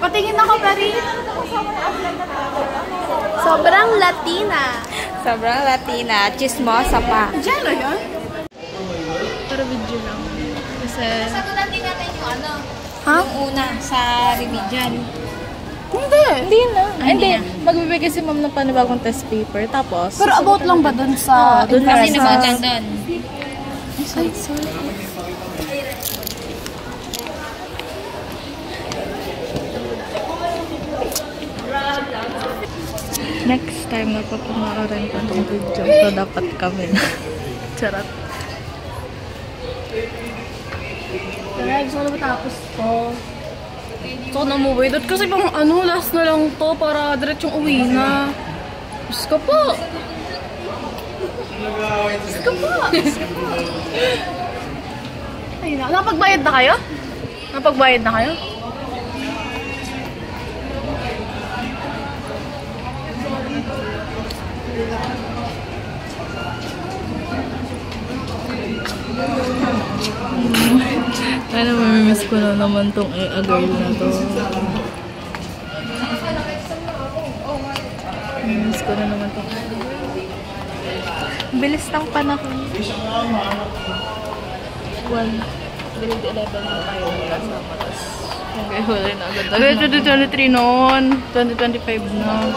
Patingin ako, Pari. Sobrang Latina. Sobrang Latina. Chismosa pa. Jello yun? Pero video lang. Kasi... Sagutan din natin yung ano. Ha? Yung una sa remedial. Hindi na. Hindi. Magbibigay si ma'am ng panibagong test paper. Tapos... Pero about lang ba dun sa... dun Kasi sa... naman lang doon. Ay, sorry. Next time na papanoorin ko itong video, so dapat kami na. Charot. Kaya gusto ko na matapos to. So, namuwi. Dot kasi pang ano, last na lang to para diretsong uwi na. Diyos ka po. Diyos ka po. Ay na. Napagbayad na kayo? Napagbayad na kayo? Kaya mamimiss ko na naman tong girl na to. Mamimiss ko na naman tong bilis ng panahon. Grade 11 na tayo kasama. Tapos hanggang huli na agad. Agad 2023 noon. 2025 na.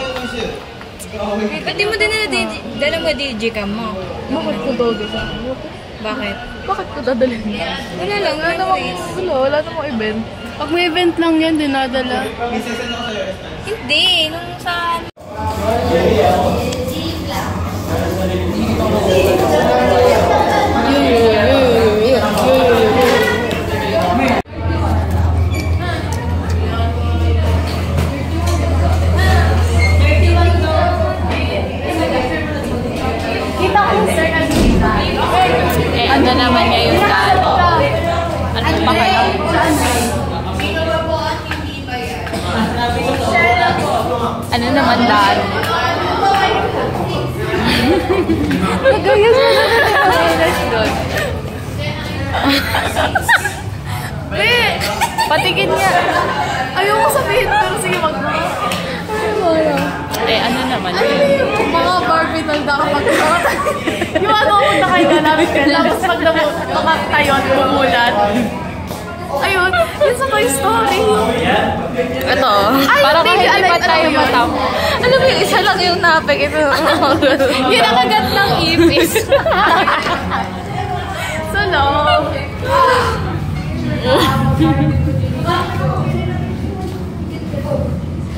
Pati mo din dala mo digicam mo. Bakit ko daw dito? Bakit? Bakit ko dadalhin? Wala lang. Wala namang event. Pag may event lang yan, dinadala. Hindi. Nung sa... Ano naman niya yung daan? Ano pa kayo? Ano naman daan? Nagayos mo na doon. Patigin niya. Ayoko sabihin, pero sige mag-mga. Ano naman? Mga Barbie na kapag yung ano ako na kayo namin ka, tapos pag nakatayo at bumulat. Ayun, yun sa Toy Story. Ito. Para kahit hindi pa tayo matap. Alam mo yung isa lang yung napik. Ito. Yun ang kagat ng ipis. Sunog.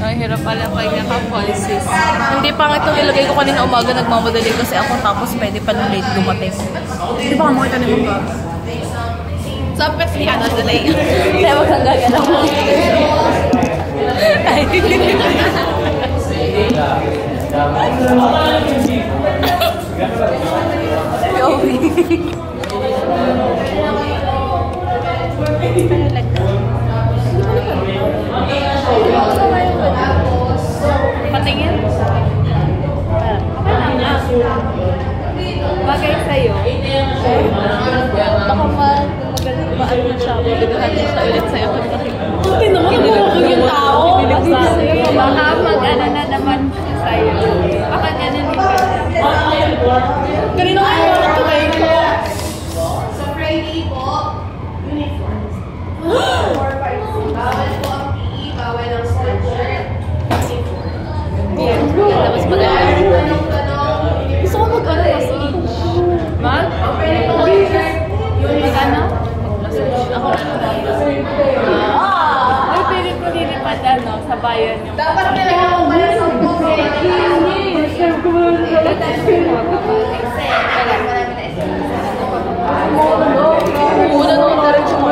Ang hirap pala kay naka-policies. Hindi pa nga itong ilagay ko kanina umaga, nagmamadali kasi ako tapos pwede pa nung late dumating. Hindi pa ka makita ni Mungga. Sapit ni Ana delay. Kaya wag kang gagalaw mo. Patingin. Bagay sa'yo. Baka magaling ba ano siya? Magaling siya ulit sa'yo. Buti naman ang yung tao. Baka mag-ano na naman siya sa'yo. Baka ganun din ba? Kanina nga yung mga tuloy ko. Sa Friday po, uniform. Bawal po ang PE, bawal ang sweatshirt. Tapos magaling. Gusto ko mag-ano kasi. Mag? Yung mag-ano? Ako ay, pilit ko lilipad ano, sa bayan yung... Dapat kailangan mo pala sa buong Una nung diretso mo.